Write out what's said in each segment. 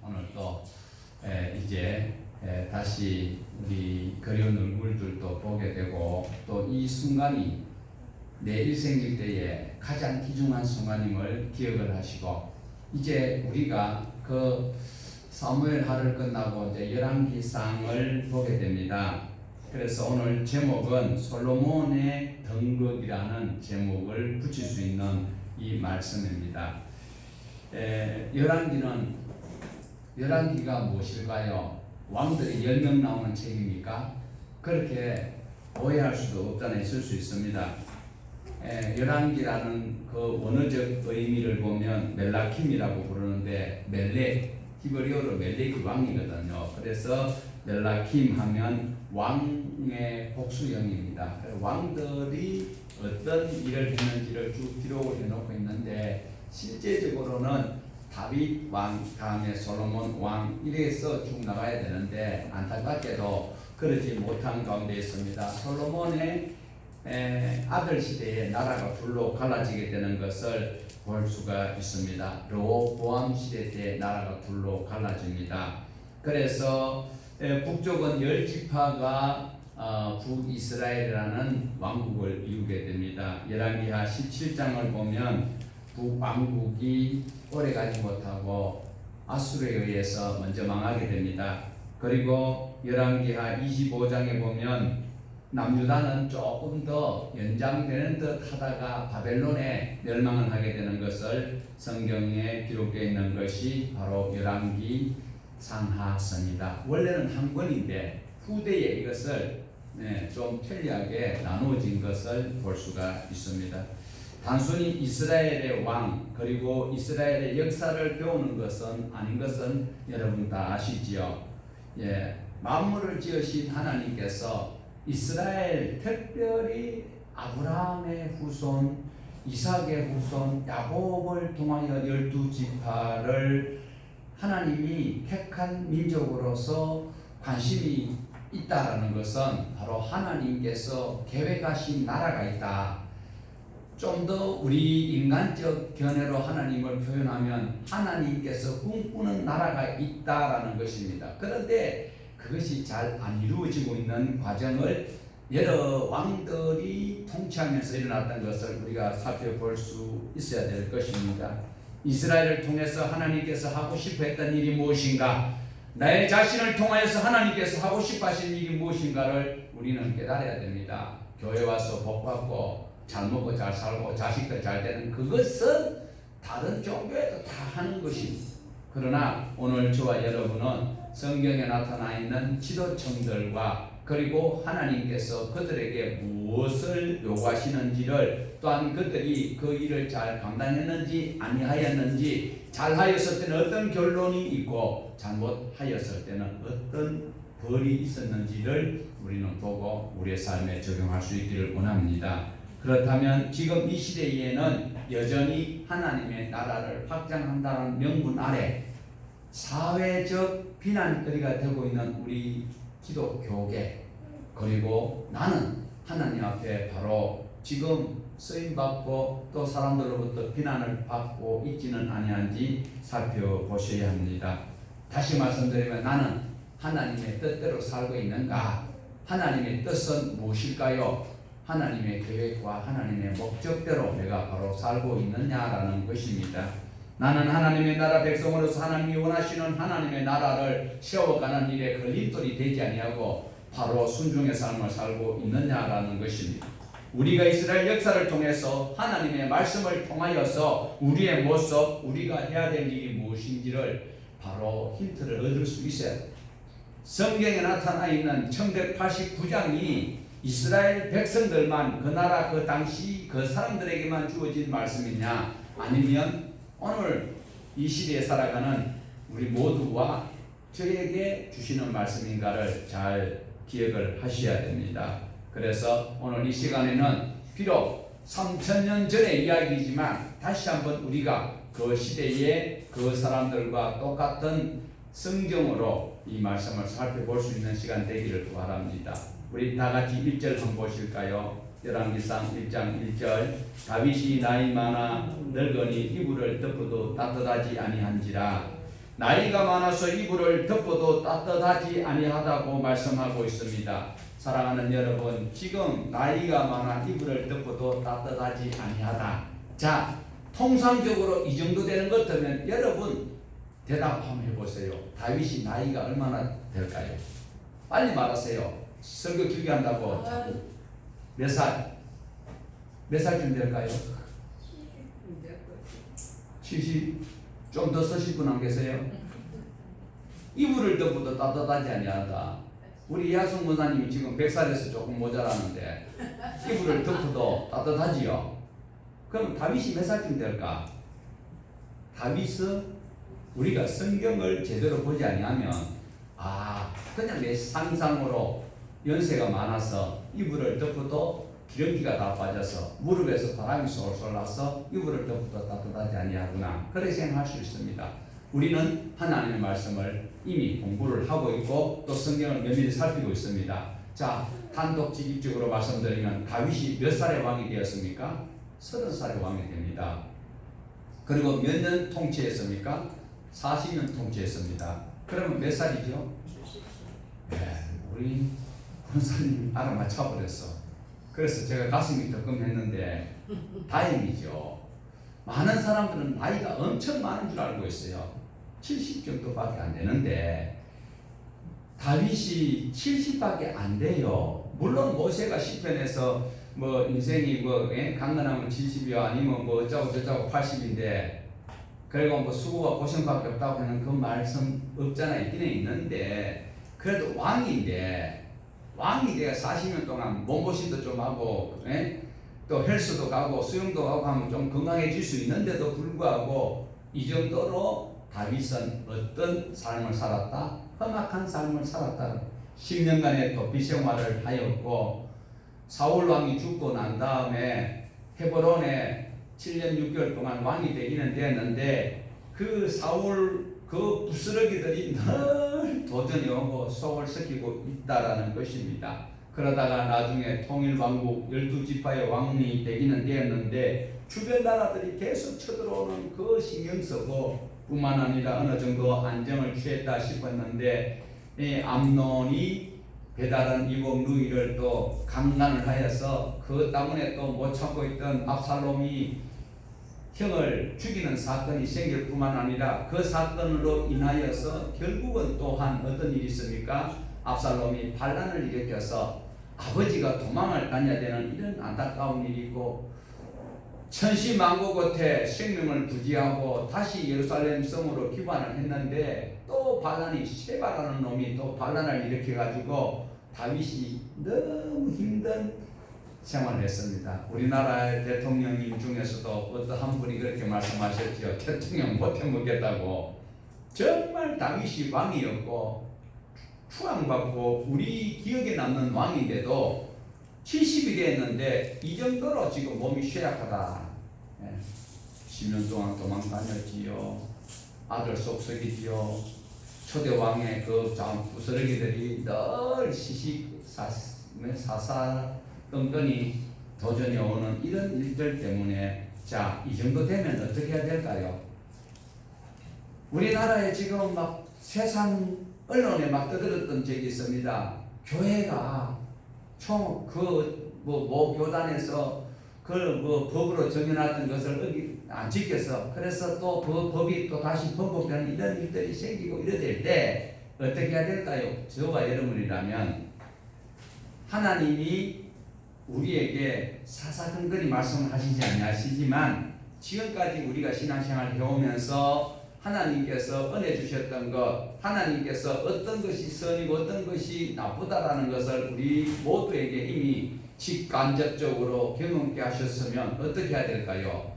오늘 또 이제 다시 우리 그리운 얼굴들도 보게 되고 또 이 순간이 내 일생일 때에 가장 귀중한 순간임을 기억을 하시고 이제 우리가 그 사무엘 하를 끝나고 이제 열왕기상을 보게 됩니다. 그래서 오늘 제목은 솔로몬의 등극이라는 제목을 붙일 수 있는 이 말씀입니다. 열왕기가 무엇일까요? 왕들이 10명 나오는 책입니까? 그렇게 오해할 수도 없다는 있을 수 있습니다. 열왕기라는 그 원어적 의미를 보면 멜라킴이라고 부르는데 멜렉, 히브리어로 멜렉이 왕이거든요. 그래서 멜라킴 하면 왕의 복수형입니다. 왕들이 어떤 일을 했는지를 쭉 기록을 해놓고 있는데 실제적으로는 다윗 왕, 다음에 솔로몬 왕 이래서 쭉 나가야 되는데 안타깝게도 그러지 못한 가운데 있습니다. 솔로몬의 아들 시대에 나라가 둘로 갈라지게 되는 것을 볼 수가 있습니다. 르호보암 시대 때 나라가 둘로 갈라집니다. 그래서 북쪽은 10지파가 북이스라엘이라는 왕국을 이루게 됩니다. 열왕기하 17장을 보면 북왕국이 오래가지 못하고 아수르에 의해서 먼저 망하게 됩니다. 그리고 열왕기하 25장에 보면 남유다는 조금 더 연장되는 듯 하다가 바벨론에 멸망을 하게 되는 것을 성경에 기록되어 있는 것이 바로 열왕기 상하서입니다. 원래는 한 권인데 후대에 이것을 좀 편리하게 나누어진 것을 볼 수가 있습니다. 단순히 이스라엘의 왕 그리고 이스라엘의 역사를 배우는 것은 아닌 것은 여러분 다 아시지요. 만물을 지으신 하나님께서 이스라엘 특별히 아브라함의 후손, 이삭의 후손, 야곱을 통하여 12지파를 하나님이 택한 민족으로서 관심이 있다라는 것은 바로 하나님께서 계획하신 나라가 있다. 좀 더 우리 인간적 견해로 하나님을 표현하면 하나님께서 꿈꾸는 나라가 있다라는 것입니다. 그런데 그것이 잘 안 이루어지고 있는 과정을 여러 왕들이 통치하면서 일어났던 것을 우리가 살펴볼 수 있어야 될 것입니다. 이스라엘을 통해서 하나님께서 하고 싶어 했던 일이 무엇인가? 나의 자신을 통하여서 하나님께서 하고 싶어 하신 일이 무엇인가를 우리는 깨달아야 됩니다. 교회 와서 복 받고 잘 먹고 잘 살고 자식들 잘 되는 그것은 다른 종교에도 다 하는 것입니다. 그러나 오늘 저와 여러분은 성경에 나타나 있는 지도층들과 그리고 하나님께서 그들에게 무엇을 요구하시는지를 또한 그들이 그 일을 잘 감당했는지 아니하였는지 잘하였을 때는 어떤 결론이 있고 잘못하였을 때는 어떤 벌이 있었는지를 우리는 보고 우리의 삶에 적용할 수 있기를 원합니다. 그렇다면 지금 이 시대에는 여전히 하나님의 나라를 확장한다는 명분 아래 사회적 비난거리가 되고 있는 우리 기독교계 그리고 나는 하나님 앞에 바로 지금 쓰임받고 또 사람들로부터 비난을 받고 있지는 아니한지 살펴보셔야 합니다. 다시 말씀드리면 나는 하나님의 뜻대로 살고 있는가? 하나님의 뜻은 무엇일까요? 하나님의 계획과 하나님의 목적대로 내가 바로 살고 있느냐라는 것입니다. 나는 하나님의 나라 백성으로서 하나님이 원하시는 하나님의 나라를 세워가는 일에 걸림돌이 되지 아니하고 바로 순종의 삶을 살고 있느냐라는 것입니다. 우리가 이스라엘 역사를 통해서 하나님의 말씀을 통하여서 우리의 모습, 우리가 해야 될 일이 무엇인지를 바로 힌트를 얻을 수 있어야 합니다. 성경에 나타나 있는 1189장이 이스라엘 백성들만 그 나라 그 당시 그 사람들에게만 주어진 말씀이냐 아니면 오늘 이 시대에 살아가는 우리 모두와 저에게 주시는 말씀인가를 잘 기억을 하셔야 됩니다. 그래서 오늘 이 시간에는 비록 3000년 전의 이야기이지만 다시 한번 우리가 그 시대의 그 사람들과 똑같은 성경으로 이 말씀을 살펴볼 수 있는 시간 되기를 바랍니다. 우리 다 같이 1절 한번 보실까요? 열왕기상 1장 1절 다윗이 나이 많아 늙으니 이불을 덮어도 따뜻하지 아니한지라 나이가 많아서 이불을 덮어도 따뜻하지 아니하다고 말씀하고 있습니다. 사랑하는 여러분, 지금 나이가 많아 이불을 덮어도 따뜻하지 아니하다. 자, 통상적으로 이 정도 되는 것 같으면 여러분 대답 한번 해보세요. 다윗이 나이가 얼마나 될까요? 빨리 말하세요. 설교 길게 한다고 자꾸. 몇 살? 몇 살쯤 될까요? 70? 좀 더 쓰실 분 안 계세요? 이불을 덮어도 따뜻하지 아니하다. 우리 이하성 목사님이 지금 100살에서 조금 모자라는데 이불을 덮어도 따뜻하지요? 그럼 다윗이 몇 살쯤 될까? 다윗은 우리가 성경을 제대로 보지 아니하면 그냥 내 상상으로 연세가 많아서 이불을 덮어도 기름기가 다 빠져서 무릎에서 바람이 솔솔 나서 이불을 덮어도 따뜻하지 아니하구나, 그렇게 생각할 수 있습니다. 우리는 하나님의 말씀을 이미 공부를 하고 있고 또 성경을 면밀히 살피고 있습니다. 자, 단독직입적으로 말씀드리면 다윗이 몇 살에 왕이 되었습니까? 30살에 왕이 됩니다. 그리고 몇 년 통치했습니까? 40년 통치했습니다. 그러면 몇 살이죠? 네, 우리 권사님 알아맞혀버렸어. 그래서 제가 가슴이 뜨끔했는데 다행이죠. 많은 사람들은 나이가 엄청 많은 줄 알고 있어요. 70 정도밖에 안 되는데 다윗이 70밖에 안 돼요. 물론 모세가 시편에서 뭐 인생이 강건하면 70이요 아니면 뭐 어쩌고 저쩌고 80인데 그리고 뭐 수고와 고생밖에 없다고 하는 그 말씀 없잖아. 있기는 있는데 그래도 왕인데 왕이 돼야 40년 동안 몸보신도 좀 하고 또 헬스도 가고 수영도 가고 하면 좀 건강해질 수 있는데도 불구하고 이 정도로 다윗은 어떤 삶을 살았다? 험악한 삶을 살았다. 10년간의 도피 생활을 하였고 사울 왕이 죽고 난 다음에 헤브론에 7년 6개월 동안 왕이 되기는 되었는데 그 사울 그 부스러기들이 늘 도전이 오고 소홀시키고 있다라는 것입니다. 그러다가 나중에 통일왕국 12지파의 왕이 되기는 되었는데 주변 나라들이 계속 쳐들어오는 그 신경 쓰고 뿐만 아니라 어느 정도 안정을 취했다 싶었는데 이 암논이 배다른 이복 누이를 또 강간을 하여서 그 때문에 또 못 참고 있던 압살롬이 형을 죽이는 사건이 생길 뿐만 아니라 그 사건으로 인하여서 결국은 또한 어떤 일이 있습니까? 압살롬이 반란을 일으켜서 아버지가 도망을 다녀야 되는 이런 안타까운 일이 있고 천시만고 끝에 생명을 부지하고 다시 예루살렘 성으로 귀환을 했는데 또 반란이 세바라는 놈이 또 반란을 일으켜가지고 다윗이 너무 힘든 생활을 했습니다. 우리나라 대통령님 중에서도 어떠한 분이 그렇게 말씀하셨죠. 대통령 못 해먹겠다고. 정말 다윗이 왕이었고 추앙받고 우리 기억에 남는 왕인데도 70이 됐는데 이 정도로 지금 몸이 쇠약하다. 10년 동안 도망다녔지요. 아들 속썩이지요. 초대 왕의 그 부스러기들이 늘 사사 끈끈이 도전이 오는 이런 일들 때문에 자, 이 정도 되면 어떻게 해야 될까요? 우리나라에 지금 막 세상 언론에 막 떠들었던 적이 있습니다. 교회가 총 모 교단에서 그 법으로 정해놨던 것을 안 지켜서 그래서 또 그 법이 또 다시 번복되는 이런 일들이 생기고 이럴 때 어떻게 해야 될까요? 저와 여러분이라면 하나님이 우리에게 사사건건히 말씀을 하시지 않으시지만 지금까지 우리가 신앙생활을 해오면서 하나님께서 은혜 주셨던 것, 하나님께서 어떤 것이 선이고 어떤 것이 나쁘다라는 것을 우리 모두에게 이미 직간접적으로 경험케 하셨으면 어떻게 해야 될까요?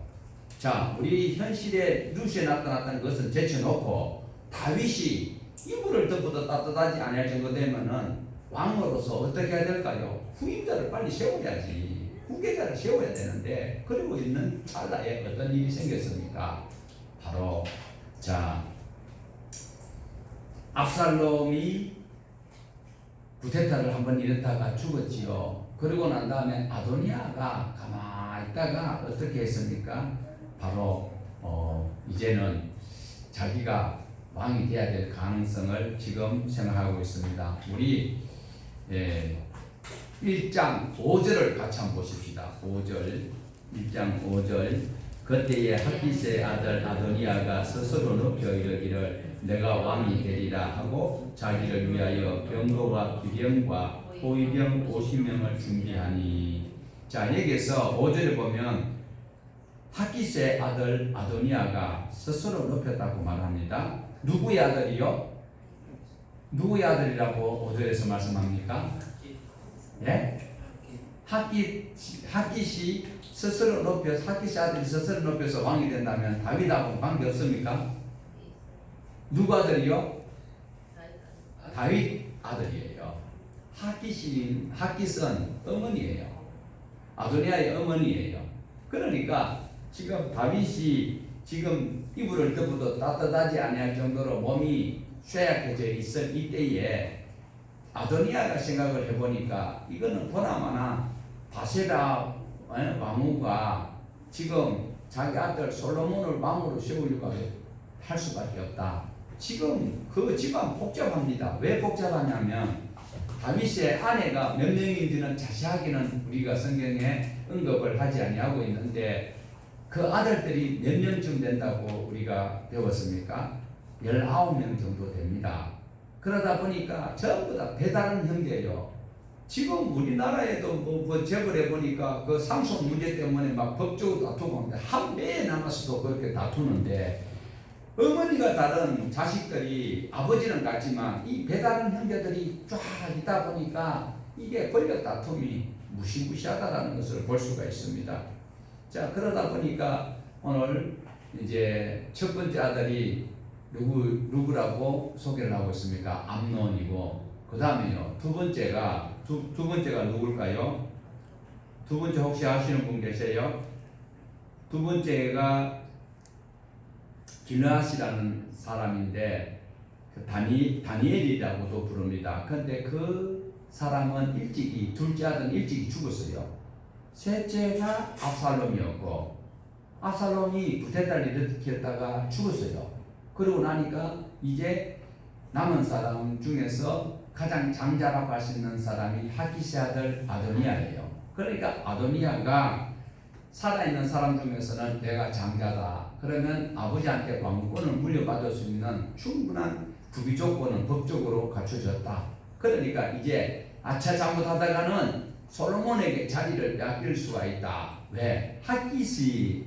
자, 우리 현실에 뉴스에 나타났던 것은 제쳐놓고 다윗이 이불을 덮어도 따뜻하지 않을 정도 되면은 왕으로서 어떻게 해야 될까요? 후임자를 빨리 세워야지. 후계자를 세워야 되는데 그러고 있는 찰나에 어떤 일이 생겼습니까? 바로 자, 압살롬이 구테타를 한번 일으켰다가 죽었지요. 그러고 난 다음에 아도니아가 가만히 있다가 어떻게 했습니까? 바로 이제는 자기가 왕이 돼야 될 가능성을 지금 생각하고 있습니다. 우리 1장 5절을 같이 한번 보십시다. 5절 1장 5절 그때에 학기스의 아들 아도니아가 스스로 높여 이르기를 내가 왕이 되리라 하고 자기를 위하여 병거와 기병과 호위병 50명을 준비하니. 자, 여기서 5절에 보면 학기스의 아들 아도니아가 스스로 높였다고 말합니다. 누구의 아들이요? 누구의 아들이라고 5절에서 말씀합니까? 예? 학기시 스스로 높여서 학기시 아들이 스스로 높여서 왕이 된다면 다윗하고 관계 없습니까? 누구 아들이요? 다윗 아들이에요. 학기스는 어머니예요. 아도니아의 어머니예요. 그러니까 지금 다윗이 지금 이불을 덮어도 따뜻하지 아니할 정도로 몸이 쇠약해져 있을 이때에 아도니아가 생각을 해보니까 이거는 보나마나 바세바 왕후가 지금 자기 아들 솔로몬을 왕으로 세우려고 할 수밖에 없다. 지금 그 집안 복잡합니다. 왜 복잡하냐면 다윗의 아내가 몇 명인지는 자세하게는 우리가 성경에 언급을 하지 아니하고 있는데 그 아들들이 몇 명쯤 된다고 우리가 배웠습니까? 19명 정도 됩니다. 그러다 보니까 전부 다 배다른 형제예요. 지금 우리나라에도 뭐 재벌에 보니까 그 상속 문제 때문에 막 법적으로 다투고 한 배에 남아서도 그렇게 다투는데 어머니가 다른 자식들이 아버지는 같지만 이 배다른 형제들이 쫙 있다 보니까 이게 권력 다툼이 무시무시하다는 것을 볼 수가 있습니다. 자, 그러다 보니까 오늘 이제 첫 번째 아들이 누구라고 소개를 하고 있습니까? 암논이고, 그 다음에요 두 번째가 누굴까요? 두 번째 혹시 아시는 분 계세요? 두 번째가 기느앗이라는 사람인데 다니엘이라고도 부릅니다. 그런데 그 사람은 일찍이 둘째 아들은 일찍이 죽었어요. 셋째가 압살롬이었고 압살롬이 부태딸을 일으켰다가 죽었어요. 그러고 나니까 이제 남은 사람 중에서 가장 장자라고 할 수 있는 사람이 하기시 아들 아도니아예요. 그러니까 아도니아가 살아있는 사람 중에서는 내가 장자다. 그러면 아버지한테 왕권을 물려받을 수 있는 충분한 구비 조건은 법적으로 갖춰졌다. 그러니까 이제 아차 잘못하다가는 솔로몬에게 자리를 빼앗길 수가 있다. 왜? 핫깃이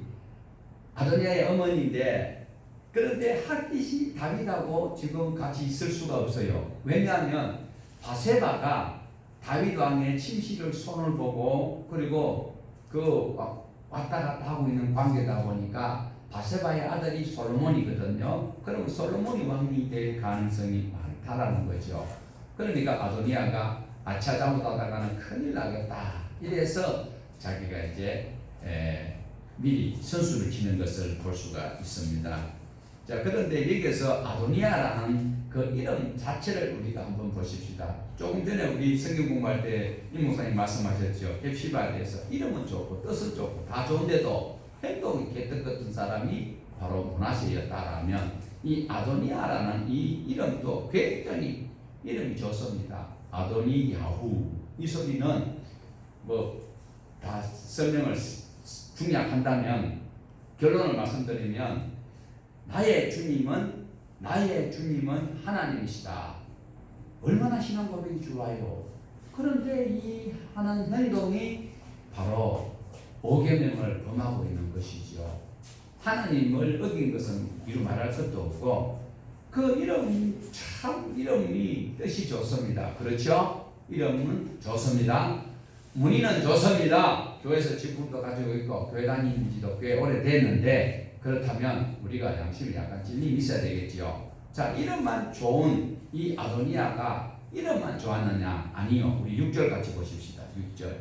아도니아의 어머니인데 그런데 핫깃이 다윗하고 지금 같이 있을 수가 없어요. 왜냐하면 바세바가 다윗 왕의 침실을 손을 보고 그리고 그 왔다 갔다 하고 있는 관계다 보니까 바세바의 아들이 솔로몬이거든요. 그럼 솔로몬이 왕이 될 가능성이 많다라는 거죠. 그러니까 아도니아가 아차 잘못하다가는 큰일 나겠다. 이래서 자기가 이제 미리 선수를 치는 것을 볼 수가 있습니다. 자, 그런데 여기서 아도니아라는 그 이름 자체를 우리가 한번 보십시다. 조금 전에 우리 성경 공부할 때 임 목사님 말씀하셨죠. 앱시바에 대해서 이름은 좋고 뜻은 좋고 다 좋은데도 행동이 개떡 같은 사람이 바로 므낫세였다라면 이 아도니아라는 이 이름도 굉장히 이름이 좋습니다. 아도니 야후. 이 소리는 뭐 다 설명을 중약한다면 결론을 말씀드리면 나의 주님은 하나님이시다. 얼마나 신앙 고백이 좋아요. 그런데 이 하는 행동이 바로 5계명을 범하고 있는 것이죠. 하나님을 어긴 것은 이루 말할 것도 없고 그 이름이 뜻이 좋습니다. 그렇죠? 이름은 좋습니다. 문의는 좋습니다. 교회에서 직분도 가지고 있고 교회 다니는 지도 꽤 오래됐는데 그렇다면 우리가 양심이 약간 진림이 있어야 되겠죠. 자, 이름만 좋은 이 아도니아가 이름만 좋았느냐? 아니요. 우리 6절 같이 보십시다. 6절.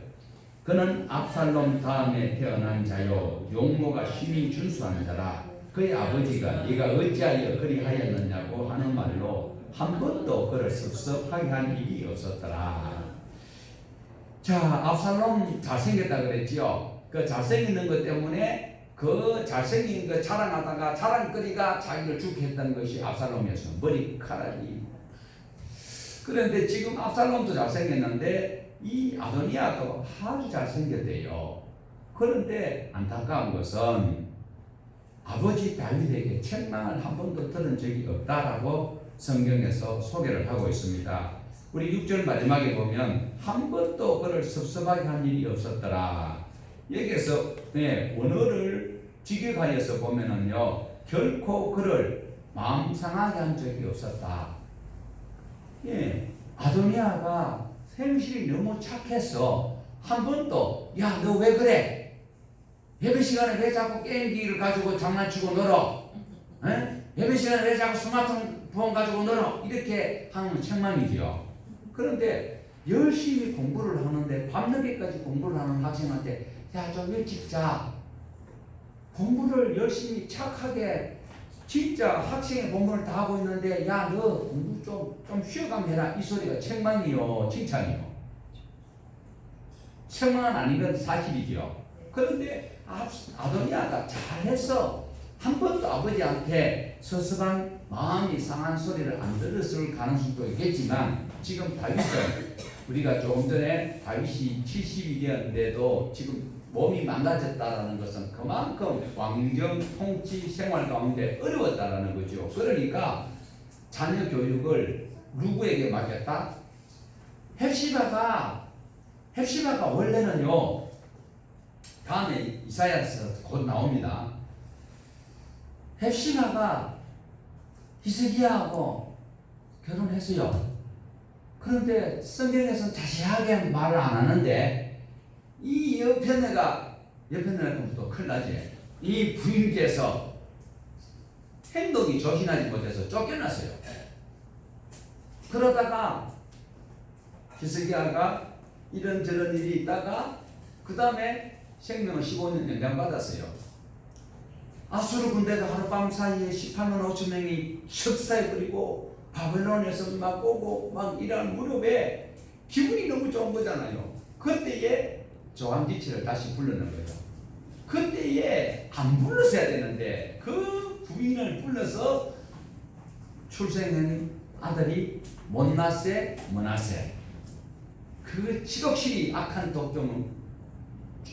그는 압살롬 다음에 태어난 자요 용모가 심히 준수한 자라. 그의 아버지가 네가 어찌하여 그리하였느냐고 하는 말로 한 번도 그를 섭섭하게 한 일이 없었더라. 자, 압살롬 잘생겼다 그랬지요. 그 잘생기는 것 때문에 그 잘생긴 거 자랑하다가 자랑거리가 자기를 죽게 했다는 것이 압살롬이었어. 머리카락이. 그런데 지금 압살롬도 잘생겼는데 이 아도니아도 아주 잘생겼대요. 그런데 안타까운 것은 아버지 다윗에게 책망을 한 번도 들은 적이 없다라고 성경에서 소개를 하고 있습니다. 우리 6절 마지막에 보면 한 번도 그를 섭섭하게 한 일이 없었더라. 여기에서 원어를 직역하여서 보면은요, 결코 그를 마음 상하게 한 적이 없었다. 아도니아가 생실이 너무 착해서 한 번도 야, 너 왜 그래? 예배 시간에 왜 자꾸 게임기를 가지고 장난치고 놀어? 예배 시간에 왜 자꾸 스마트폰 가지고 놀어? 이렇게 하는 책망이지요. 그런데 열심히 공부를 하는데 밤늦게까지 공부를 하는 학생한테 야, 좀 일찍 자. 공부를 열심히 착하게 진짜 학생의 공부를 다 하고 있는데 야, 너 공부 좀 쉬어가면 해라. 이 소리가 책망이요, 칭찬이요. 책망은 아닌 건 사실이지요. 그런데 아도니아가 잘했어. 한 번도 아버지한테 서섭한 마음이 상한 소리를 안 들었을 가능성도 있겠지만 지금 다윗은 우리가 조금 전에 다윗이 70이 되었는데도 지금 몸이 망가졌다라는 것은 그만큼 왕정 통치 생활 가운데 어려웠다라는 거죠. 그러니까 자녀 교육을 누구에게 맡겼다? 헵시바가 원래는요, 다음에 이사야서 곧 나옵니다. 헵시바가 히스기야하고 결혼했어요. 그런데 성경에서는 자세하게 말을 안 하는데 이 여편네가 그러면 또 큰일 나지. 이 부인께서 행동이 조신하지 못해서 쫓겨났어요. 그러다가 히스기야가 이런저런 일이 있다가 그 다음에 생명을 15년 연장받았어요. 아수르 군대가 하룻밤 사이에 18만 5천 명이 석사해버리고 바벨론에서 막 오고 막 이런 무렵에 기분이 너무 좋은 거잖아요. 그때에 조항지치를 다시 부르는 거죠. 그때에 안 불렀어야 되는데 그 부인을 불러서 출생한 아들이 몬나세, 머나세. 그 지독시 악한 독종은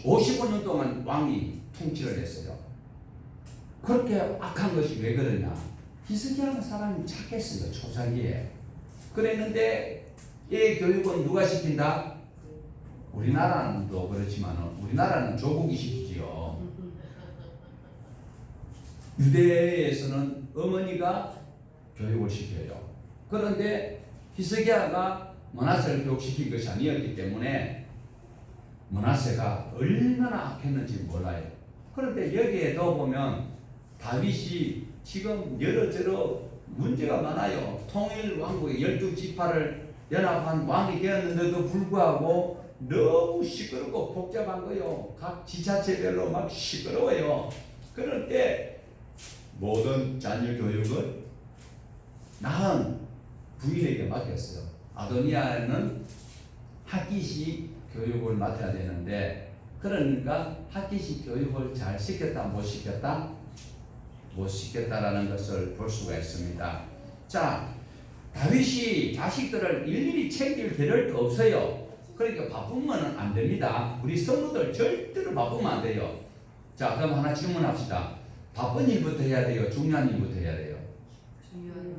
55년 동안 왕이 통치를 했어요. 그렇게 악한 것이 왜 그러냐? 히스기야는 사람이 착했어요. 초창기에. 그랬는데 이 교육은 누가 시킨다? 우리나라는 또 그렇지만 우리나라는 조국이 시키지요. 유대에서는 어머니가 교육을 시켜요. 그런데 히스기야가 므낫세를 교육시킨 것이 아니었기 때문에 므낫세가 얼마나 악했는지 몰라요. 그런데 여기에도 보면 다윗이 지금 여러저러 문제가 많아요. 통일 왕국의 12지파를 연합한 왕이 되었는데도 불구하고 너무 시끄럽고 복잡한 거요. 각 지자체별로 막 시끄러워요. 그럴 때 모든 자녀 교육을 낳은 부인에게 맡겼어요. 아도니아는 학기시 교육을 맡아야 되는데, 그러니까 학기시 교육을 잘 시켰다 못 시켰다? 못 시켰다라는 것을 볼 수가 있습니다. 자, 다윗이 자식들을 일일이 챙길 필요도 없어요. 그러니까 바쁘면 안 됩니다. 우리 성도들 절대로 바쁘면 안 돼요. 자, 그럼 하나 질문합시다. 바쁜 일부터 해야 돼요? 중요한 일부터 해야 돼요? 중요한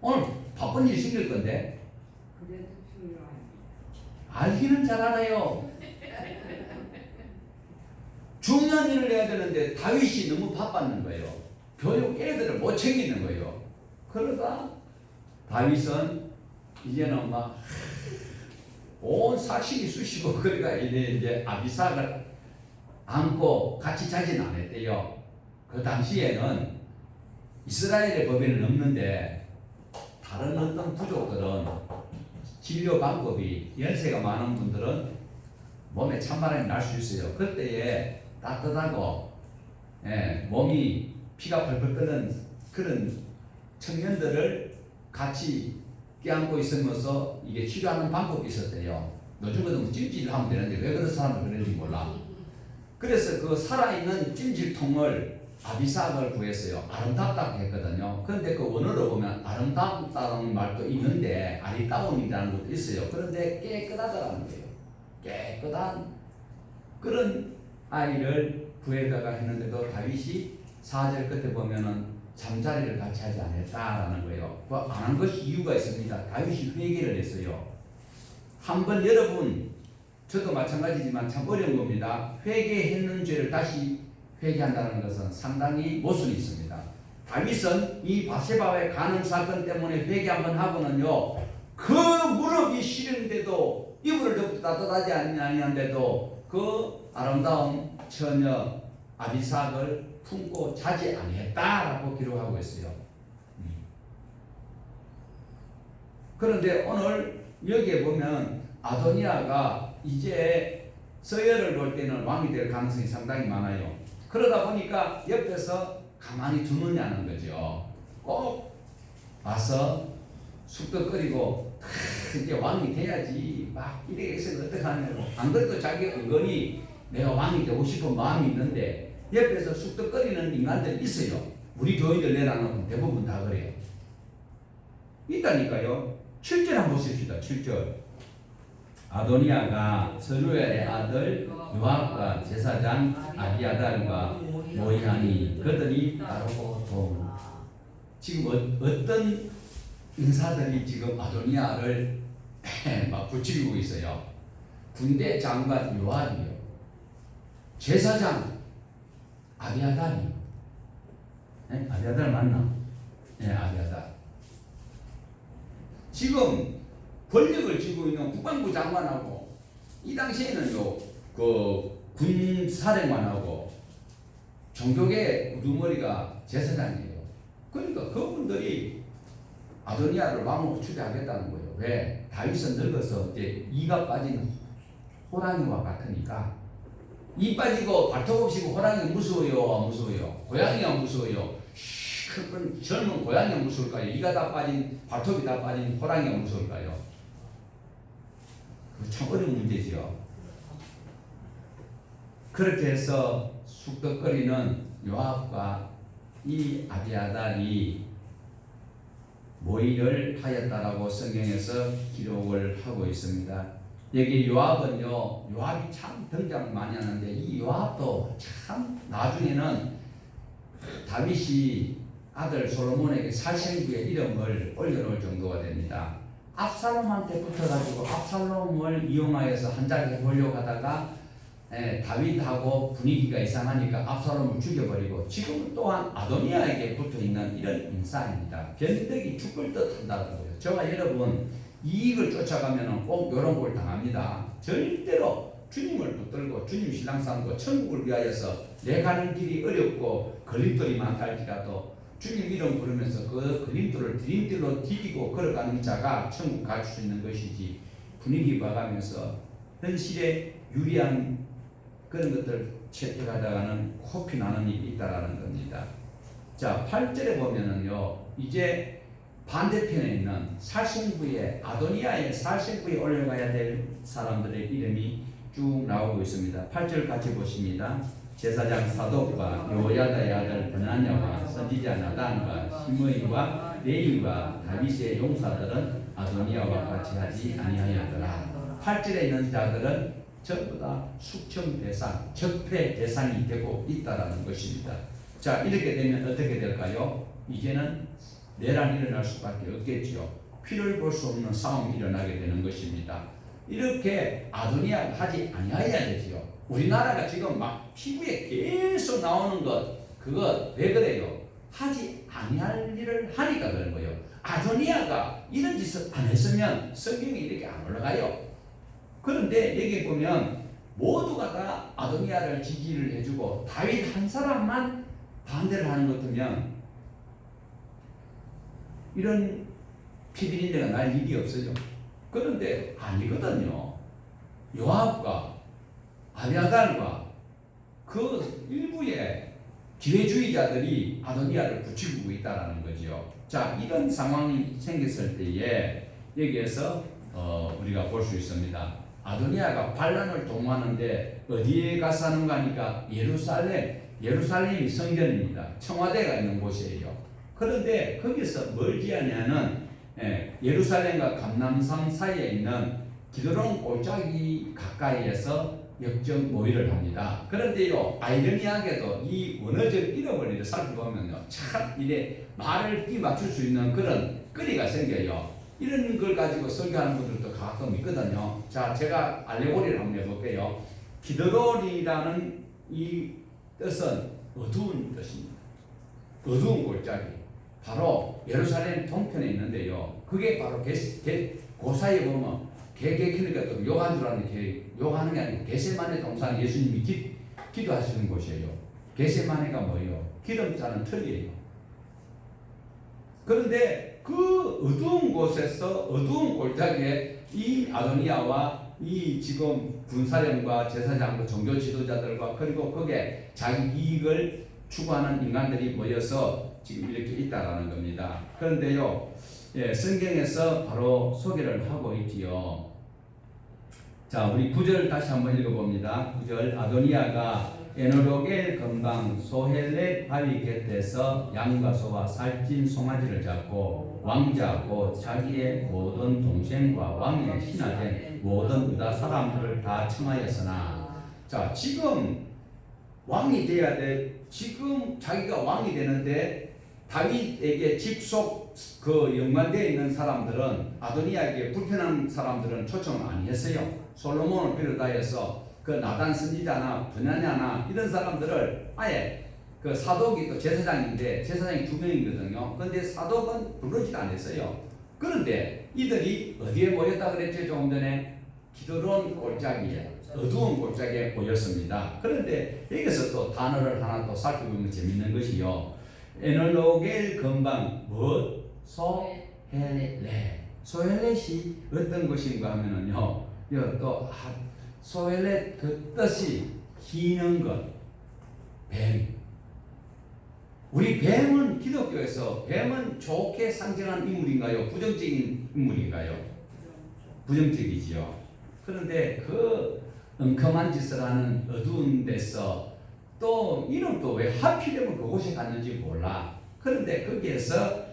오늘 바쁜 일 생길 건데 그래도 중요한 알기는 잘 알아요. 중요한 일을 해야 되는데 다윗이 너무 바빴는 거예요. 교육 애들을 못 챙기는 거예요. 그러다 다윗은 이제는 막 온 사신이 쑤시고 그러니까 이제 아비삭을 안고 같이 자진 않았대요. 그 당시에는 이스라엘의 법에는 없는데 다른 어떤 부족들은 진료 방법이 연세가 많은 분들은 몸에 찬바람이 날 수 있어요. 그때에 따뜻하고 몸이 피가 펄펄 끓는 그런 청년들을 같이 껴안고 있으면서 이게 치료하는 방법이 있었대요. 요즘은 찜질을 하면 되는데 왜 그런 사람을 그런지 몰라. 그래서 그 살아있는 찜질통을 아비삭을 구했어요. 아름답다고 했거든요. 그런데 그 원어로 보면 아름답다는 말도 있는데 아리따움이라는 것도 있어요. 그런데 깨끗하다는 거예요. 깨끗한 그런 아이를 구해다가 했는데도 다윗이 4절 끝에 보면은 잠자리를 같이 하지 않았다라는 거예요. 그 안 한 것이 이유가 있습니다. 다윗이 회개를 했어요. 한번 여러분 저도 마찬가지지만 참 어려운 겁니다. 회개했는 죄를 다시 회개한다는 것은 상당히 모순이 있습니다. 다윗은 이 바세바의 간음 사건 때문에 회개 한번 하고는요, 그 무릎이 시린데도 이불을 덮고 따뜻하지 아니한데도 그 아름다운 처녀 아비삭을 품고 자지 아니했다라고 기록하고 있어요. 그런데 오늘 여기에 보면 아도니아가 이제 서열을 볼 때는 왕이 될 가능성이 상당히 많아요. 그러다 보니까 옆에서 가만히 두느냐는 거죠. 꼭 와서 숙덕거리고 이제 왕이 돼야지 막 이렇게 해서 어떡하냐고. 안 그래도 자기 은근히 내가 왕이 되고 싶은 마음이 있는데 옆에서 숙덕거리는 인간들이 있어요. 우리 교인들 내놔놓고 대부분 다 그래요. 있다니까요. 7절 한번 보십시다. 7절. 아도니아가 서루엘의 아들 요압과 제사장 아비아달과 모이하니 그들이 따르고 도움. 지금 어떤 인사들이 지금 아도니아를 막 부추기고 있어요. 군대 장관 요압이요, 제사장 아비아달이요. 네? 아비아달 맞나? 네, 아비아달. 지금 권력을 쥐고 있는 국방부 장관하고 이 당시에는요 그 군사령관하고 종교계 우두머리가 제사장이에요. 그러니까 그분들이 아도니아를 왕으로 추대하겠다는 거예요. 왜? 다윗은 늙어서 이제 이가 빠진 호랑이와 같으니까. 이 빠지고 발톱 없이 호랑이 무서워요, 안 무서워요? 고양이가 무서워요. 큰 젊은 고양이가 무서울까요? 이가 다 빠진 발톱이 다 빠진 호랑이가 무서울까요? 참 어려운 문제지요. 그렇게 해서 숙덕거리는 요압과 이 아비아달이 모의를 하였다라고 성경에서 기록을 하고 있습니다. 여기 요압은요, 요압이 참 등장을 많이 하는데 이 요압도 참 나중에는 다윗이 아들 솔로몬에게 살생부의 이름을 올려놓을 정도가 됩니다. 압살롬한테 붙어가지고 압살롬을 이용하여서 한자리 해보려고 하다가 다윗하고 분위기가 이상하니까 압살롬을 죽여버리고 지금 또한 아도니아에게 붙어있는 이런 인사입니다. 변덕이 죽을 듯 한다는 거예요. 저와 여러분 이익을 쫓아가면 꼭 이런 걸 당합니다. 절대로 주님을 붙들고 주님 신랑 삼고 천국을 위하여서 내 가는 길이 어렵고 걸림돌이 많다 할지라도 주님 이름 부르면서 그 걸림돌을 디딤돌로 디디고 걸어가는 자가 천국 갈 수 있는 것이지, 분위기 봐가면서 현실에 유리한 그런 것들 채택하다가는 코피 나는 일이 있다라는 겁니다. 자, 8절에 보면은요, 이제 반대편에 있는 살생부에 아도니아의 살생부에 올라가야 될 사람들의 이름이 쭉 나오고 있습니다. 8절 같이 보십니다. 제사장 사독과 요야다의 아들 베나냐와 선지자 나단과 시므이와 레이와 다윗의 용사들은 아도니아와 같이 하지 아니하였더라. 8절에 있는 자들은 전부 다 숙청 대상, 적폐 대상이 되고 있다라는 것입니다. 자, 이렇게 되면 어떻게 될까요? 이제는 내란이 일어날 수밖에 없겠죠. 피를 볼 수 없는 싸움이 일어나게 되는 것입니다. 이렇게 아도니아가 하지 아니하여야 되지요. 우리나라가 지금 막 TV에 계속 나오는 것, 그거 왜 그래요? 하지 아니할 일을 하니까 그런 거예요. 아도니아가 이런 짓을 안 했으면 성경이 이렇게 안 올라가요. 그런데 여기 보면 모두가 다 아도니아를 지지를 해주고 다윗 한 사람만 반대를 하는 것 같으면 이런 피비린내가 날 일이 없어요. 그런데 아니거든요. 요압과 아비아달과 그 일부의 기회주의자들이 아도니아를 부추기고 있다는 거죠. 자, 이런 상황이 생겼을 때에 여기에서 우리가 볼 수 있습니다. 아도니아가 반란을 도모하는데 어디에 가서 하는가 하니까 예루살렘이 성전입니다. 청와대가 있는 곳이에요. 그런데 거기서 멀지 않냐는 예루살렘과 감람산 사이에 있는 기드론 골짜기 가까이에서 역적 모의를 합니다. 그런데요, 아이러니하게도 이 원어적 잃어버리를 살펴보면요, 참 이래 말을 끼 맞출 수 있는 그런 거리가 생겨요. 이런 걸 가지고 설교하는 분들도 가끔 있거든요. 자, 제가 알레고리를 한번 해볼게요. 기드론이라는 이 뜻은 어두운 뜻입니다. 어두운 골짜기. 바로 예루살렘 동편에 있는데요. 그게 바로 그 사이에 보면 개키니까 또 욕한 줄 아는 욕하는 게 아니고 게세마네 동산 예수님이 기도하시는 곳이에요. 게세마네가 뭐예요? 기름 자는 틀이에요. 그런데 그 어두운 곳에서 어두운 골짜기에 이 아도니아와 이 지금 군사령과 제사장과 종교 지도자들과 그리고 거기에 자기 이익을 추구하는 인간들이 모여서 지금 이렇게 있다라는 겁니다. 그런데요, 성경에서 바로 소개를 하고 있지요. 자, 우리 9절 다시 한번 읽어봅니다. 9절 아도니아가 에노로겔 건방 소헬렛 바위 곁에서 양과 소와 살찐 송아지를 잡고 왕자 곧 자기의 모든 동생과 왕의 신하된 모든 유다 사람들을 다 청하였으나, 자, 지금 왕이 돼야 돼. 지금 자기가 왕이 되는데 다윗에게 직속 그 연관되어 있는 사람들은 아도니아에게 불편한 사람들은 초청을 안 했어요. 솔로몬을 비롯하여서 그 나단 선지자나 분야냐나 이런 사람들을 아예 그 사독이 또 제사장인데 제사장이 2명이거든요. 그런데 사독은 부르지도 않았어요. 그런데 이들이 어디에 모였다 그랬죠? 조금 전에 기드론 골짜기에 어두운 골짜기에 모였습니다. 그런데 여기서 또 단어를 하나 또 살펴보면 재밌는 것이요. 에놀로겔 건방 무엇? 소헬렛. 소헬렛이 어떤 것인가 하면은요. 또 소헬렛 그 뜻이 희는 것. 뱀. 우리 뱀은 기독교에서 뱀은 좋게 상징하는 인물인가요? 부정적인 인물인가요? 부정적이지요. 그런데 그 엉큼한 짓을 하는 어두운 데서 또 이름도 왜 하필이면 그곳에 갔는지 몰라. 그런데 거기에서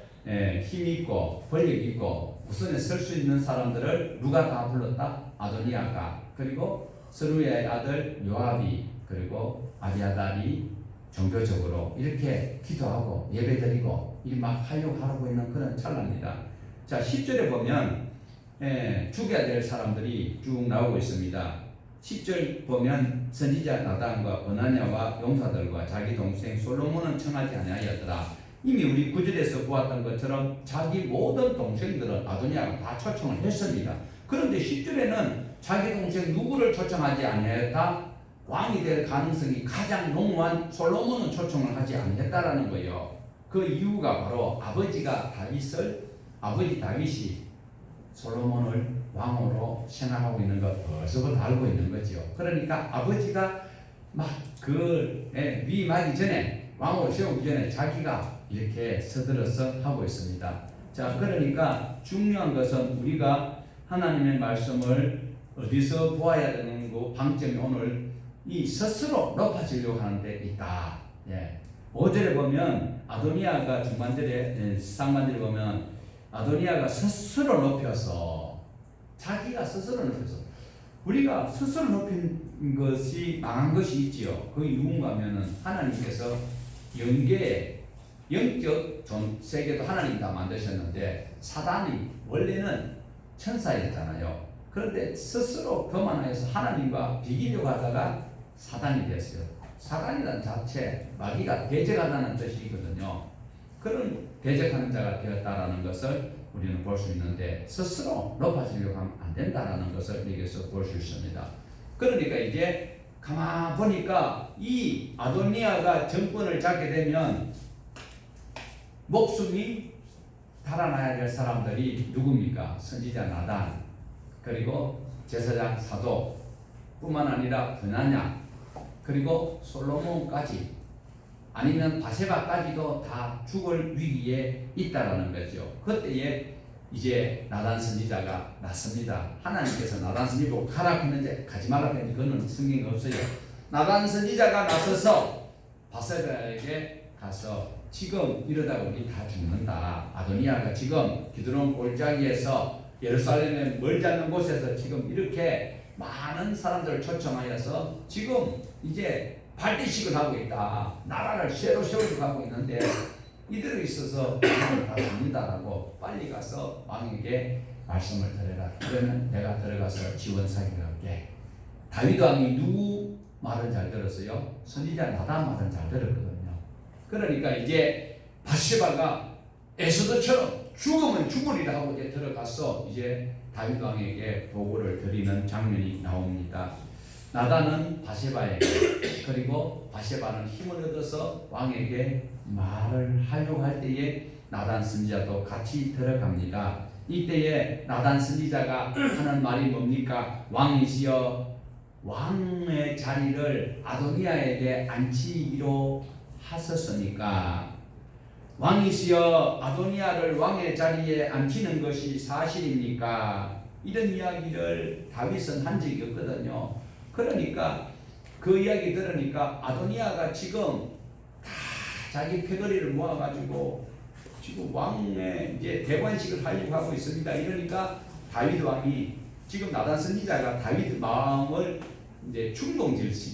힘있고 권력있고 우선에 설 수 있는 사람들을 누가 다 불렀다? 아도니아가, 그리고 스루야의 아들 요압이, 그리고 아비아달이 종교적으로 이렇게 기도하고 예배드리고 막 하려고 있는 그런 찰나입니다. 자, 10절에 보면 죽여야 될 사람들이 쭉 나오고 있습니다. 10절 보면 선지자 나단과 버나냐와 용사들과 자기 동생 솔로몬은 청하지 아니하였더라. 이미 우리 9절에서 보았던 것처럼 자기 모든 동생들은 아도니아가 다 초청을 했습니다. 그런데 10절에는 자기 동생 누구를 초청하지 아니하였다? 왕이 될 가능성이 가장 농후한 솔로몬은 초청을 하지 않겠다라는 거예요. 그 이유가 바로 아버지 다윗이 솔로몬을 왕으로 생각하고 있는 것 벌써부터 알고 있는 거죠. 그러니까 아버지가 막 위임하기 전에, 왕으로 세우기 전에 자기가 이렇게 서둘러서 하고 있습니다. 자, 그러니까 중요한 것은 우리가 하나님의 말씀을 어디서 보아야 되는 거 방점이 오늘 이 스스로 높아지려고 하는 데 있다. 5절에 보면 아도니아가 중반절에 상반절에 보면 아도니아가 스스로 높여서, 자기가 스스로 높여서, 우리가 스스로 높인 것이 망한 것이 있지요. 그 이유가 하면은 하나님께서 영적 세계도 하나님이 다 만드셨는데 사단이 원래는 천사였잖아요. 그런데 스스로 거만해서 하나님과 비기려고 하다가 사단이 됐어요. 사단이란 자체 마귀가 대적하다는 뜻이거든요. 그런 대적하는 자가 되었다라는 것을 우리는 볼 수 있는데 스스로 높아지려고 하면 안 된다라는 것을 여기서 볼 수 있습니다. 그러니까 이제 가만 보니까 이 아도니아가 정권을 잡게 되면 목숨이 달아나야 될 사람들이 누굽니까? 선지자 나단, 그리고 제사장 사도 뿐만 아니라 브나냐, 그리고 솔로몬까지, 아니면 바세바까지도 다 죽을 위기에 있다라는 거죠. 그때에 이제 나단 선지자가 났습니다. 하나님께서 나단 선지 보고 가라 했는데 가지 말라 했는데 그거는 성경에 없어요. 나단 선지자가 나서서 바세바에게 가서 지금 이러다가 우리 다 죽는다. 아도니아가 지금 기드론 골짜기에서 예루살렘에 멀지 않는 곳에서 지금 이렇게 많은 사람들을 초청하여서 지금 이제 발대식을 하고 있다. 나라를 새로 세우고 가고 있는데 이대로 있어서 다 죽는다라고 빨리 가서 왕에게 말씀을 드려라. 그러면 내가 들어가서 지원 사격을 할게. 다윗 왕이 누구 말은 잘 들었어요? 선지자 나단 말은 잘 들었거든요. 그러니까 이제 바세바가 에스더처럼 죽으면 죽으리라 하고 이제 들어가서 이제 다윗 왕에게 보고를 드리는 장면이 나옵니다. 나단은 바세바에게 그리고 바세바는 힘을 얻어서 왕에게 말을 하려고 할 때에 나단 선지자도 같이 들어갑니다. 이때에 나단 선지자가 하는 말이 뭡니까? 왕이시여 왕의 자리를 아도니아에게 앉히기로 하셨으니까 왕이시여 아도니아를 왕의 자리에 앉히는 것이 사실입니까? 이런 이야기를 다윗은 한 적이 없거든요. 그러니까 그 이야기 들으니까 아도니아가 지금 다 자기 패거리를 모아가지고 지금 왕의 이제 대관식을 하려고 하고 있습니다. 이러니까 다윗 왕이 지금 나단 선지자가 다윗 마음을 이제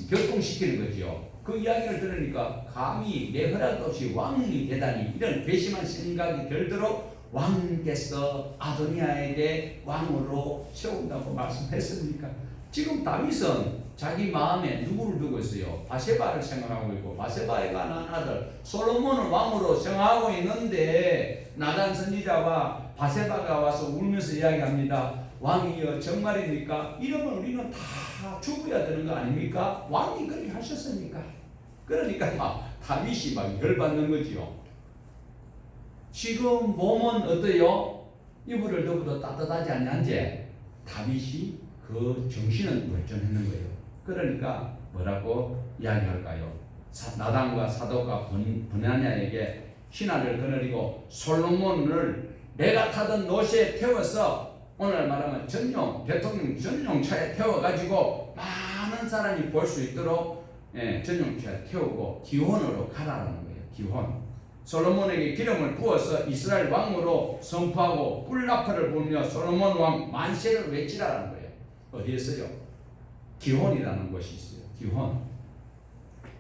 격동시키는 거죠. 그 이야기를 들으니까 감히 내 허락 없이 왕이 되다니 이런 배심한 생각이 들도록 왕께서 아도니아에게 왕으로 세운다고 말씀했습니까? 지금 다윗은 자기 마음에 누구를 두고 있어요? 바세바를 생각하고 있고 바세바에 관한 아들 솔로몬을 왕으로 생각하고 있는데 나단 선지자와 바세바가 와서 울면서 이야기합니다. 왕이여 정말입니까? 이러면 우리는 다 죽어야 되는 거 아닙니까? 왕이 그렇게 하셨습니까? 그러니까 막 다윗이 막 열받는 거지요. 지금 몸은 어때요? 이불을 덮어도 따뜻하지 않냐는지 다윗이 그 정신은 멀쩡했는 거예요. 그러니까 뭐라고 이야기할까요? 나단과 사독과 브냐냐에게 신하를 거느리고 솔로몬을 내가 타던 노시에 태워서 오늘 말하면 대통령 전용차에 태워가지고 많은 사람이 볼 수 있도록 전용차에 태우고 기혼으로 가라라는 거예요. 기혼. 솔로몬에게 기름을 부어서 이스라엘 왕으로 선포하고 뿔나팔을 불며 솔로몬 왕 만세를 외치라라는 거예요. 어디에서요? 기혼이라는 곳이 있어요.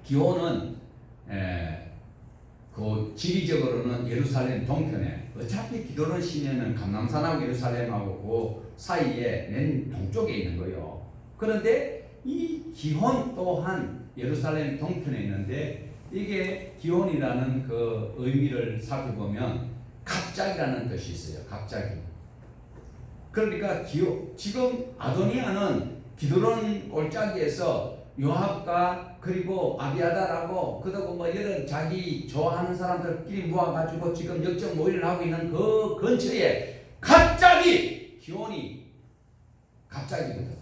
기혼은 그 지리적으로는 예루살렘 동편에 어차피 기도는 시내는 감람산하고 예루살렘하고 그 사이에 맨 동쪽에 있는 거예요. 그런데 이 기혼 또한 예루살렘 동편에 있는데 이게 기혼이라는 그 의미를 살펴보면 갑자기라는 뜻이 있어요. 갑자기. 그러니까 지금 아도니아는 기드론 골짜기에서 요압과 그리고 아비아달하고 그리고 뭐 이런 자기 좋아하는 사람들끼리 모아가지고 지금 역적 모의를 하고 있는 그 근처에 갑자기 기온이 갑자기거든.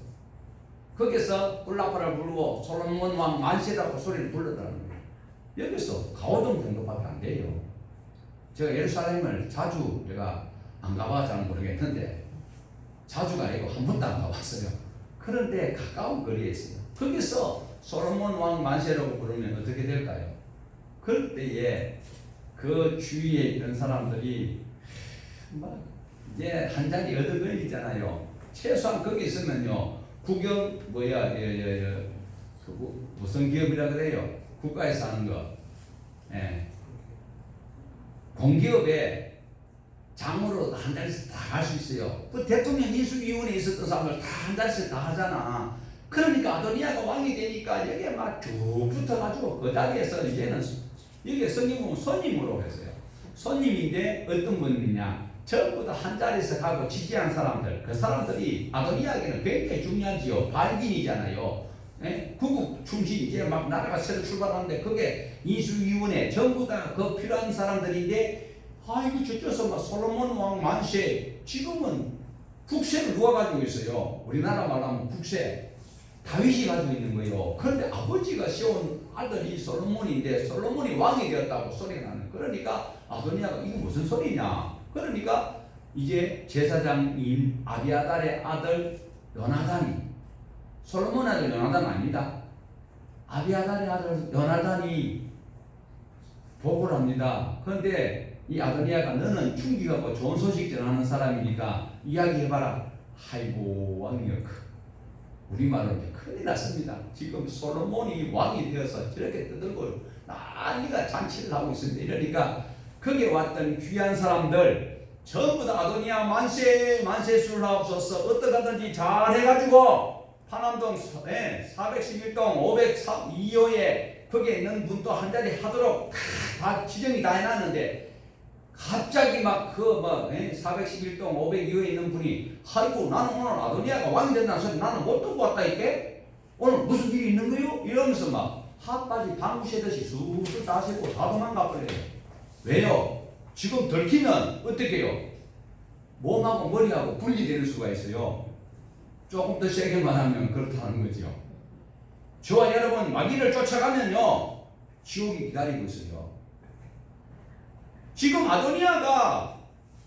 거기서 뿔나팔을 부르고 솔로몬 왕 만세라고 소리를 불렀다는 거예요. 여기서 가오동 정도밖에 안 돼요. 제가 예루살렘을 자주 제가 안 가봐서 잘 모르겠는데 자주가 아니고 한 번도 안 가봤어요. 그런데 가까운 거리에 있어요. 거기서 솔로몬 왕 만세라고 부르면 어떻게 될까요? 그때에 그 주위에 있는 사람들이 막 이제 한 자리 얻어 걸리잖아요. 최소한 거기 있으면요 국영 무슨 기업이라 그래요? 국가에서 하는 거, 공기업에 장으로 한 자리씩 다 갈 수 있어요. 그 대통령 인수위원회에 있었던 사람들 다 한 자리씩 다 하잖아. 그러니까 아도니아가 왕이 되니까 여기에 막 쭉 붙어가지고 그 자리에서 이제는 여기에 성경 보면 손님으로 했어요. 손님인데 어떤 분이냐? 전부 다 한 자리에서 가고 지지한 사람들. 그 사람들이 아도니아에게는 굉장히 중요하지요. 발gin이잖아요. 구국 충신 이제 막 나라가 새로 출발하는데 그게 인수위원회 전부 다 그 필요한 사람들인데 아이고 저쪽에서 막 솔로몬 왕 만세 지금은 국세를 누가 가지고 있어요? 우리나라 말로 하면 국세 다윗이 가지고 있는 거예요. 그런데 아버지가 세운 아들이 솔로몬인데 솔로몬이 왕이 되었다고 소리가 나는. 그러니까 아도니아가 이게 무슨 소리냐? 그러니까 이제 제사장인 아비아달의 아들 요나단이, 솔로몬의 아들 요나단 아닙니다. 아비아달의 아들 요나단이 보고를 합니다. 그런데 이 아도니아가 너는 충기하고 좋은 소식 전하는 사람이니까 이야기해봐라. 아이고 왕이여, 우리말로 이제 큰일 났습니다. 지금 솔로몬이 왕이 되어서 저렇게 떠들고 난리가 잔치를 하고 있습니다. 이러니까 거기에 왔던 귀한 사람들 전부 다 아도니아 만세 만세 수하옵소서, 어떡하든지 잘해가지고 파남동 411동 502호에 거기에 있는 분도 한 자리 하도록 다 지정이 다 해놨는데 갑자기 막 411동 502호에 있는 분이 아이고 나는 오늘 아도니아가 왕이 된다는 소리 나는 못 듣고 왔다 이게 오늘 무슨 일이 있는 거요? 이러면서 막 하까지 방구 새듯이 쑥쑥 다 세고 다 도망가 버려요. 왜요? 지금 들키면 어떻게 해요? 몸하고 머리하고 분리되는 수가 있어요. 조금 더 세게만 하면 그렇다는 거죠. 저와 여러분 마귀를 쫓아가면요 지옥이 기다리고 있어요. 지금 아도니아가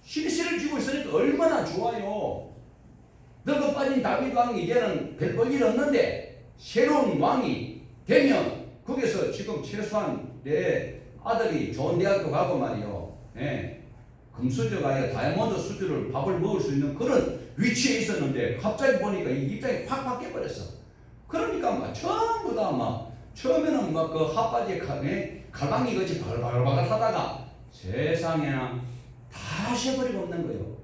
실세를 쥐고 있으니까 얼마나 좋아요. 늙어 빠진 다윗 왕이 이제는 별 볼 일 없는데 새로운 왕이 되면 거기서 지금 최소한 내 아들이 좋은 대학교 가고 말이요, 금수저가 아니라 다이아몬드 수저를 밥을 먹을 수 있는 그런 위치에 있었는데 갑자기 보니까 이 입장이 확 바뀌어버렸어. 그러니까 막 전부 다 막 처음에는 막 그 핫바지에 갈방이 같이 바글바글 하다가 세상에나 다 쉬어버리고 없는 거예요.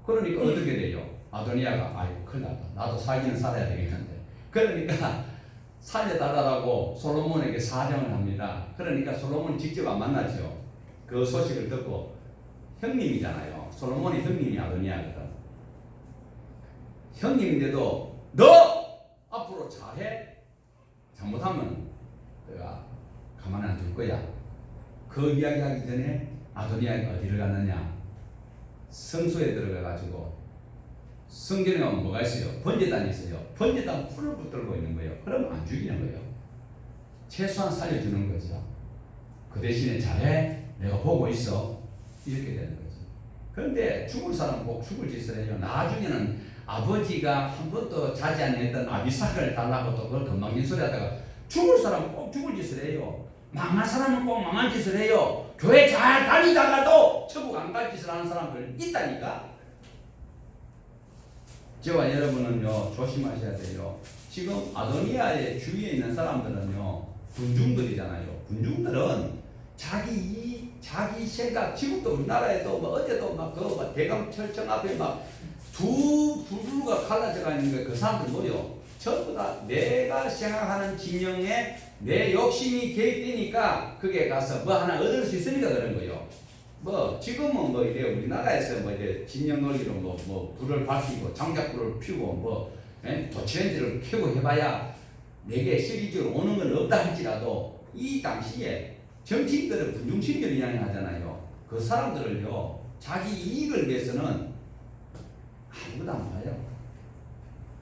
그러니까 어떻게 돼요? 아도니아가 아이고 큰일 났다. 나도 살기는 살아야 되겠는데. 그러니까 살려달라고 솔로몬에게 사정을 합니다. 그러니까 솔로몬이 직접 안 만나죠. 그 소식을 듣고 형님이잖아요. 솔로몬이 형님이 아도니아거든. 형님인데도 너 앞으로 잘해. 잘못하면 내가 가만 안 둘 거야. 그 이야기하기 전에 아도니아가 어디를 갔느냐? 성소에 들어가가지고 성경에 보면 뭐가 있어요? 번제단이 있어요. 번제단 풀을 붙들고 있는 거예요. 그러면 안 죽이는 거예요. 최소한 살려주는 거죠. 그 대신에 잘해. 내가 보고 있어. 이렇게 되는 거죠. 그런데 죽을 사람은 꼭 죽을 짓을 해요. 나중에는 아버지가 한 번도 자지 않았던 아비삭을 달라고 또 그걸 건방진 소리 하다가 죽을 사람은 꼭 죽을 짓을 해요. 망한 사람은 꼭 망한 짓을 해요. 교회 잘 다니다가도 천국 안 갈 짓을 하는 사람들 있다니까. 저와 여러분은요 조심하셔야 돼요. 지금 아도니아의 주위에 있는 사람들은요 군중들이잖아요. 군중들은 자기 생각, 지금도 우리나라에도 뭐 어제도 막 그 대감철청 앞에 막 두 부류가 갈라져가 있는 거 그 사람들 뭐요? 전부 다 내가 생각하는 진영에 내 욕심이 개입되니까 그게 가서 뭐 하나 얻을 수 있으니까 그런 거예요. 뭐 지금은 뭐 이제 우리나라에서 뭐 이제 진영 논리로 뭐 불을 밝히고 장작불을 피우고 뭐 도치렌지를 켜고 해봐야 내게 실질적으로 오는 건 없다 할지라도 이 당시에 정치인들은 군중심리를 이야기하잖아요. 그 사람들을요 자기 이익을 위해서는 아무것도 안 봐요.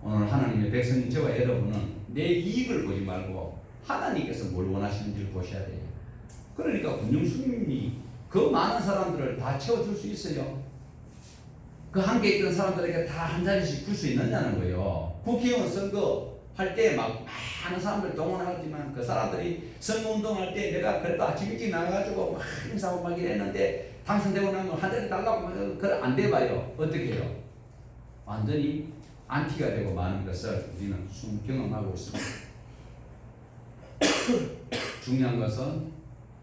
오늘 하나님의 백성인 저와 여러분은 내 이익을 보지 말고 하나님께서 뭘 원하시는지를 보셔야 돼요. 그러니까 군중심리 그 많은 사람들을 다 채워줄 수 있어요. 그 한계 있던 사람들에게 다 한 자리씩 줄 수 있느냐는 거예요. 국회의원 선거 할 때 막 많은 사람들 동원하지만 그 사람들이 선거운동할 때 내가 그래도 아침 일찍 나가가지고 막 행사하고 막 이랬는데 당선되고 나면 한 자리 달라고 그걸 안 돼봐요. 어떻게 해요? 완전히 안티가 되고 마는 것을 우리는 경험하고 있습니다. 중요한 것은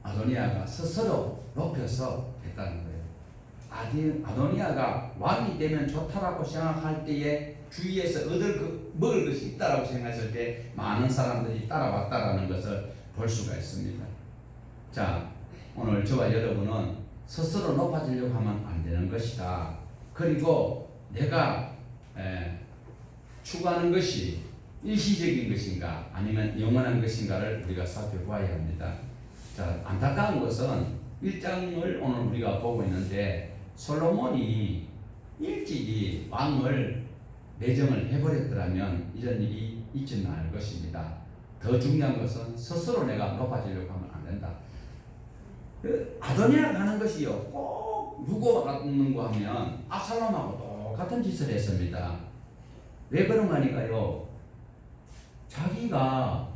아도니아가 스스로 높여서 했다는 거예요. 아도니아가 왕이 되면 좋다라고 생각할 때에 주위에서 먹을 것이 있다라고 생각했을 때 많은 사람들이 따라왔다라는 것을 볼 수가 있습니다. 자, 오늘 저와 여러분은 스스로 높아지려고 하면 안 되는 것이다. 그리고 내가 추구하는 것이 일시적인 것인가 아니면 영원한 것인가를 우리가 살펴봐야 합니다. 자, 안타까운 것은 1장을 오늘 우리가 보고 있는데 솔로몬이 일찍이 왕을 내정을 해버렸더라면 이런 일이 있지는 않을 것입니다. 더 중요한 것은 스스로 내가 높아지려고 하면 안 된다. 아도니아가 하는 것이요 꼭 누구 같는가 하면 압살롬하고 똑같은 짓을 했습니다. 왜 그런가 하니까요. 자기가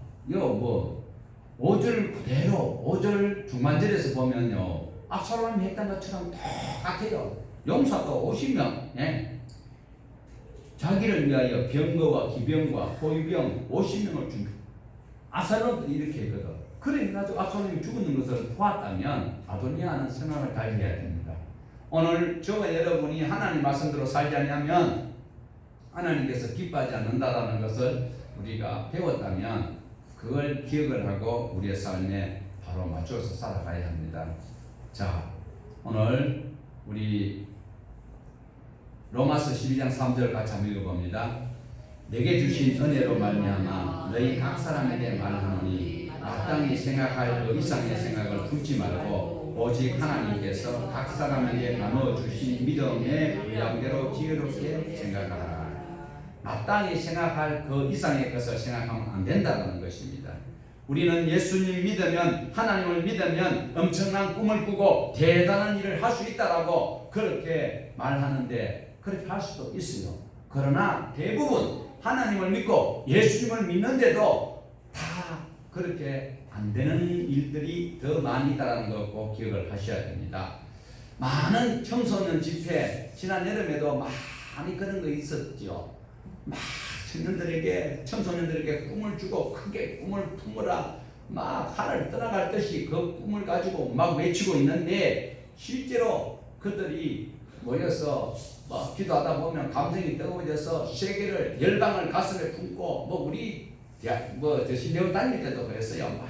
5절 그대로 5절 중반절에서 보면요. 압살롬이 했던 것처럼 똑같아요. 용사가 50명, 예. 자기를 위하여 병거와 기병과 호위병 50명을 준 압살롬도 이렇게 했거든. 그래가지고 압살롬이 죽는 것을 보았다면 아도니아는 생각을 달리해야 됩니다. 오늘 저와 여러분이 하나님 말씀대로 살지 않으면 하나님께서 기뻐하지 않는다라는 것을 우리가 배웠다면 그걸 기억을 하고 우리의 삶에 바로 맞춰서 살아가야 합니다. 자, 오늘 우리 로마서 12장 3절 같이 한번 읽어봅니다. 내게 주신 은혜로 말미암아 너희 각 사람에게 말하노니 마땅히 생각할 그 이상의 생각을 품지 말고 오직 하나님께서 각 사람에게 나누어 주신 믿음의 분량대로 지혜롭게 생각하라. 마땅히 생각할 그 이상의 것을 생각하면 안 된다는 것입니다. 우리는 예수님 믿으면, 하나님을 믿으면 엄청난 꿈을 꾸고 대단한 일을 할 수 있다라고 그렇게 말하는데 그렇게 할 수도 있어요. 그러나 대부분 하나님을 믿고 예수님을 믿는데도 다 그렇게 안 되는 일들이 더 많이 있다는 거 꼭 기억을 하셔야 됩니다. 많은 청소년 집회, 지난 여름에도 많이 그런 거 있었죠. 막 청소년들에게 꿈을 주고 크게 꿈을 품으라, 막 하늘 떠나갈 듯이 그 꿈을 가지고 막 외치고 있는데 실제로 그들이 모여서 막 기도하다 보면 감정이 뜨거워져서 세계를 열방을 가슴에 품고 우리 신대원 다닐 때도 그랬어요. 막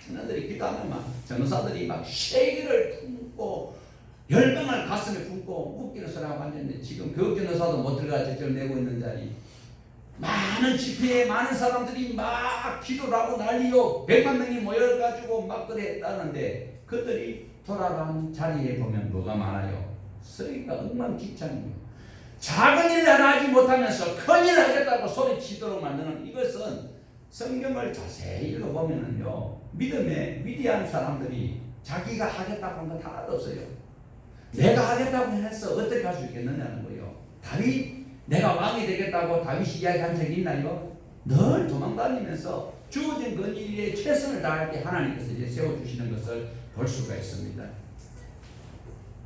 청년들이 기도하면 막 전도사들이 막 세계를 품고 열방을 가슴에 품고 웃기는 소리하고 앉았는데 지금 교육전도사도 못 들어가 직접 내고 있는 자리 많은 집회에 많은 사람들이 막 기도를 하고 난리요 100만 명이 모여가지고 막 그래 했다는데 그들이 돌아간 자리에 보면 뭐가 많아요? 쓰레기가 엉망진창이에요. 작은 일 하나 하지 못하면서 큰 일을 하겠다고 소리치도록 만드는 이것은 성경을 자세히 읽어보면요 믿음의 위대한 사람들이 자기가 하겠다고 한 건 하나도 없어요. 내가 하겠다고 해서 어떻게 할 수 있겠느냐는 거예요. 다윗 내가 왕이 되겠다고 다윗이 이야기한 적이 있나요? 늘 도망다니면서 주어진 그 일에 최선을 다할 때 하나님께서 이제 세워주시는 것을 볼 수가 있습니다.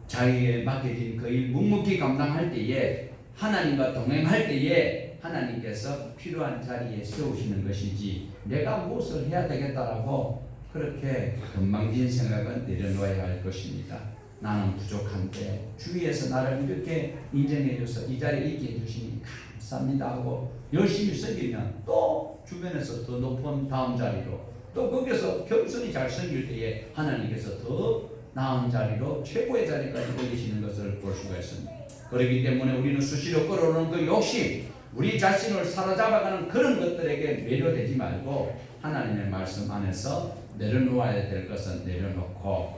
자기에게 맡겨진 그 일 묵묵히 감당할 때에 하나님과 동행할 때에 하나님께서 필요한 자리에 세우시는 것이지 내가 무엇을 해야 되겠다라고 그렇게 건방진 생각은 내려놓아야 할 것입니다. 나는 부족한데 주위에서 나를 이렇게 인정해줘서 이 자리에 있게 해주시니 감사합니다 하고 열심히 섬기면 또 주변에서 더 높은 다음 자리로 또 거기서 겸손히 잘 섬길 때에 하나님께서 더 나은 자리로 최고의 자리까지 올리시는 것을 볼 수가 있습니다. 그렇기 때문에 우리는 수시로 끌어오는 그 욕심, 우리 자신을 사로잡아가는 그런 것들에게 매료되지 말고 하나님의 말씀 안에서 내려놓아야 될 것은 내려놓고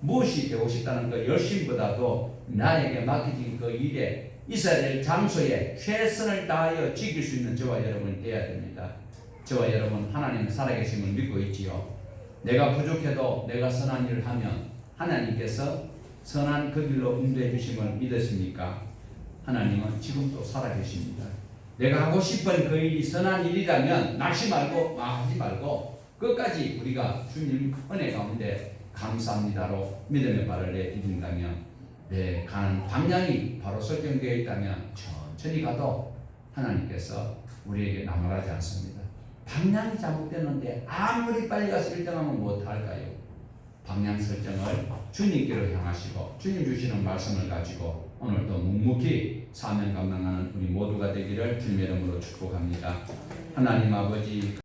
무엇이 되고 싶다는 그 열심보다도 나에게 맡겨진 그 일에 있어야 될 장소에 최선을 다하여 지킬 수 있는 저와 여러분이 되어야 됩니다. 저와 여러분 하나님은 살아계심을 믿고 있지요. 내가 부족해도 내가 선한 일을 하면 하나님께서 선한 그 길로 인도해 주심을 믿으십니까? 하나님은 지금도 살아계십니다. 내가 하고 싶은 그 일이 선한 일이라면 낙심하고 하지 말고 끝까지 우리가 주님 은혜 가운데 감사합니다로 믿음의 발을 내디딘다면 내 가는 방향이 바로 설정되어 있다면 천천히 가도 하나님께서 우리에게 나무라지 않습니다. 방향이 잘못되는데 아무리 빨리 가서 1등하면 못할까요? 방향 설정을 주님께로 향하시고 주님 주시는 말씀을 가지고 오늘도 묵묵히 사명 감당하는 우리 모두가 되기를 주님의 이름으로 축복합니다. 하나님 아버지